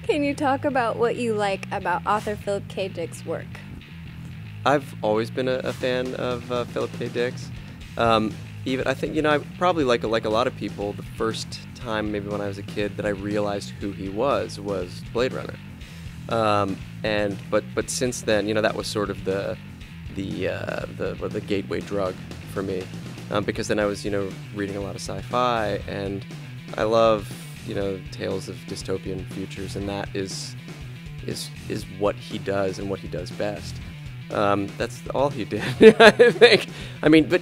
Can you talk about what you like about author Philip K. Dick's work? I've always been a fan of Philip K. Dick's. Even I think I probably like a lot of people. The first time maybe when I was a kid that I realized who he was Blade Runner. But since then, that was sort of the gateway drug for me, because then I was reading a lot of sci-fi, and I love tales of dystopian futures, and that is what he does and what he does best. That's all he did, I think. I mean, but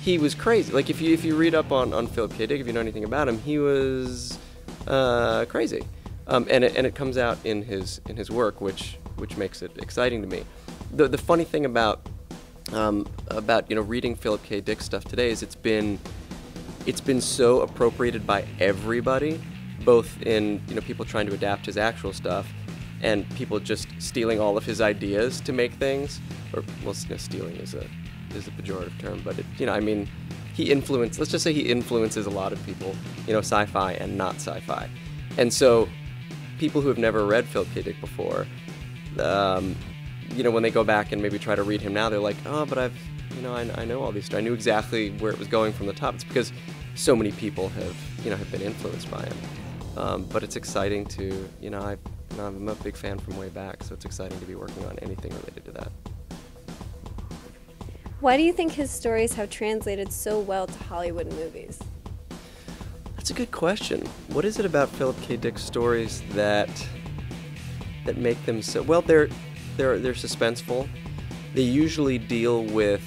he was crazy. Like if you read up on Philip K. Dick, if you know anything about him, he was crazy, and it comes out in his work, which makes it exciting to me. The funny thing about reading Philip K. Dick stuff today is it's been so appropriated by everybody, both in people trying to adapt his actual stuff, and people just stealing all of his ideas to make things. Or stealing is a pejorative term, but he influenced. Let's just say he influences a lot of people, sci-fi and not sci-fi, and so people who have never read Philip K. Dick before, when they go back and maybe try to read him now, they're like, oh, but I know all these stories. I knew exactly where it was going from the top. It's because so many people have been influenced by him. But it's exciting to, I'm a big fan from way back, so it's exciting to be working on anything related to that. Why do you think his stories have translated so well to Hollywood movies? That's a good question. What is it about Philip K. Dick's stories that make them so well? They're suspenseful. They usually deal with,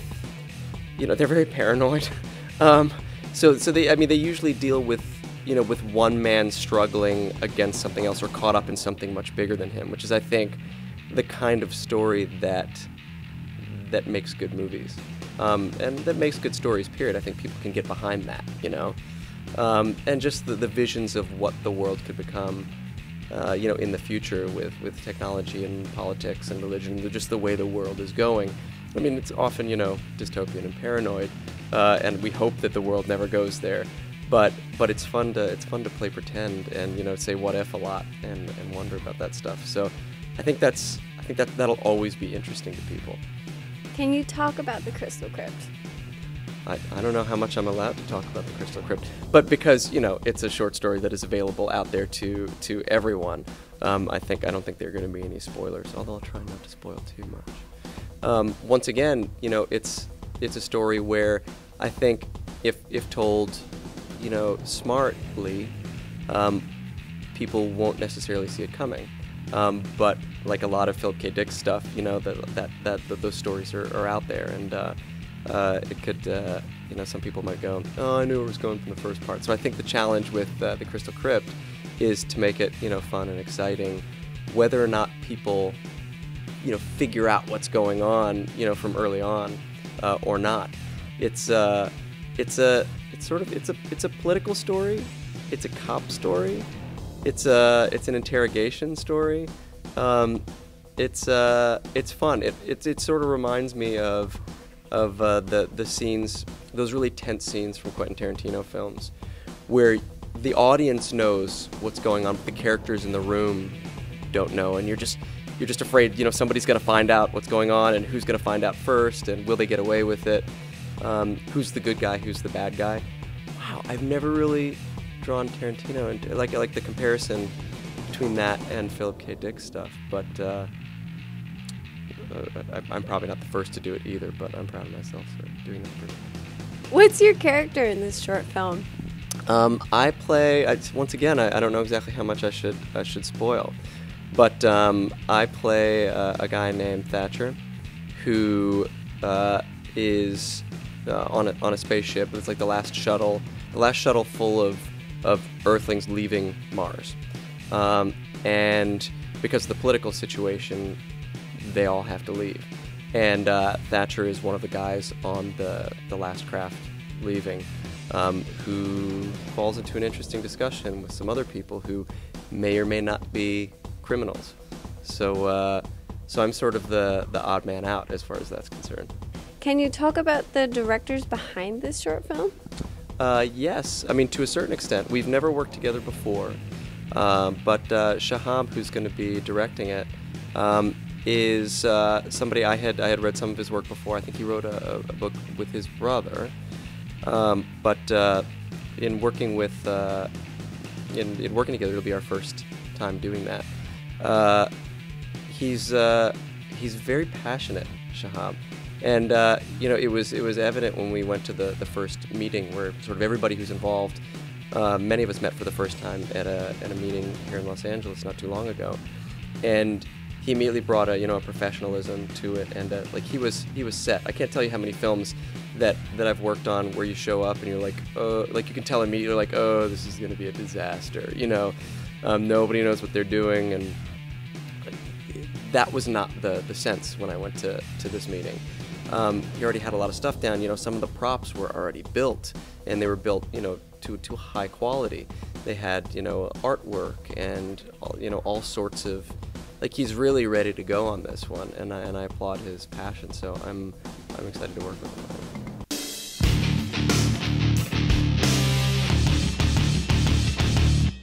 they're very paranoid. So they usually deal with with one man struggling against something else or caught up in something much bigger than him, which is, I think, the kind of story that makes good movies, and that makes good stories, period. I think people can get behind that, and just the visions of what the world could become, in the future with technology and politics and religion, just the way the world is going. I mean, it's often, dystopian and paranoid, and we hope that the world never goes there. But it's fun to play pretend and say what if a lot and wonder about that stuff. So I think that'll always be interesting to people. Can you talk about the Crystal Crypt? I don't know how much I'm allowed to talk about the Crystal Crypt, but because it's a short story that is available out there to everyone, I don't think there are going to be any spoilers. Although I'll try not to spoil too much. Once again, it's a story where I think if told smartly, people won't necessarily see it coming. But like a lot of Philip K. Dick stuff, that those stories are out there, and it could, some people might go, oh, I knew it was going from the first part. So I think the challenge with the Crystal Crypt is to make it, fun and exciting, whether or not people, figure out what's going on, from early on, or not. It's a political story. It's a cop story. It's an interrogation story. It's fun. It sort of reminds me of the scenes, those really tense scenes from Quentin Tarantino films, where the audience knows what's going on, but the characters in the room don't know, and you're just afraid, somebody's gonna find out what's going on, and who's gonna find out first, and will they get away with it? Who's the good guy? Who's the bad guy? Wow, I've never really drawn Tarantino into like the comparison between that and Philip K. Dick stuff, but I'm probably not the first to do it either. But I'm proud of myself for doing that first. What's your character in this short film? I play. Once again, I don't know exactly how much I should spoil, but I play a guy named Thatcher, who is on a spaceship. It's like the Last Shuttle full of Earthlings leaving Mars, and because of the political situation, they all have to leave. And Thatcher is one of the guys on the last craft leaving, who falls into an interesting discussion with some other people who may or may not be criminals. So I'm sort of the odd man out as far as that's concerned. Can you talk about the directors behind this short film? Yes. I mean, to a certain extent. We've never worked together before, But Shahab, who's going to be directing it, is somebody I had read some of his work before. I think he wrote a book with his brother. But in working with in working together, it'll be our first time doing that. He's very passionate, Shahab, and it was evident when we went to the first meeting where sort of everybody who's involved. Many of us met for the first time at a meeting here in Los Angeles not too long ago, and he immediately brought a professionalism to it, and like he was set. I can't tell you how many films that I've worked on where you show up and you're like, oh, like you can tell immediately, like, oh, this is going to be a disaster. Nobody knows what they're doing, and that was not the sense when I went to this meeting. You already had a lot of stuff down. Some of the props were already built, and they were built, to high quality. They had, artwork and all sorts of, like, he's really ready to go on this one, and I applaud his passion. So I'm excited to work with him.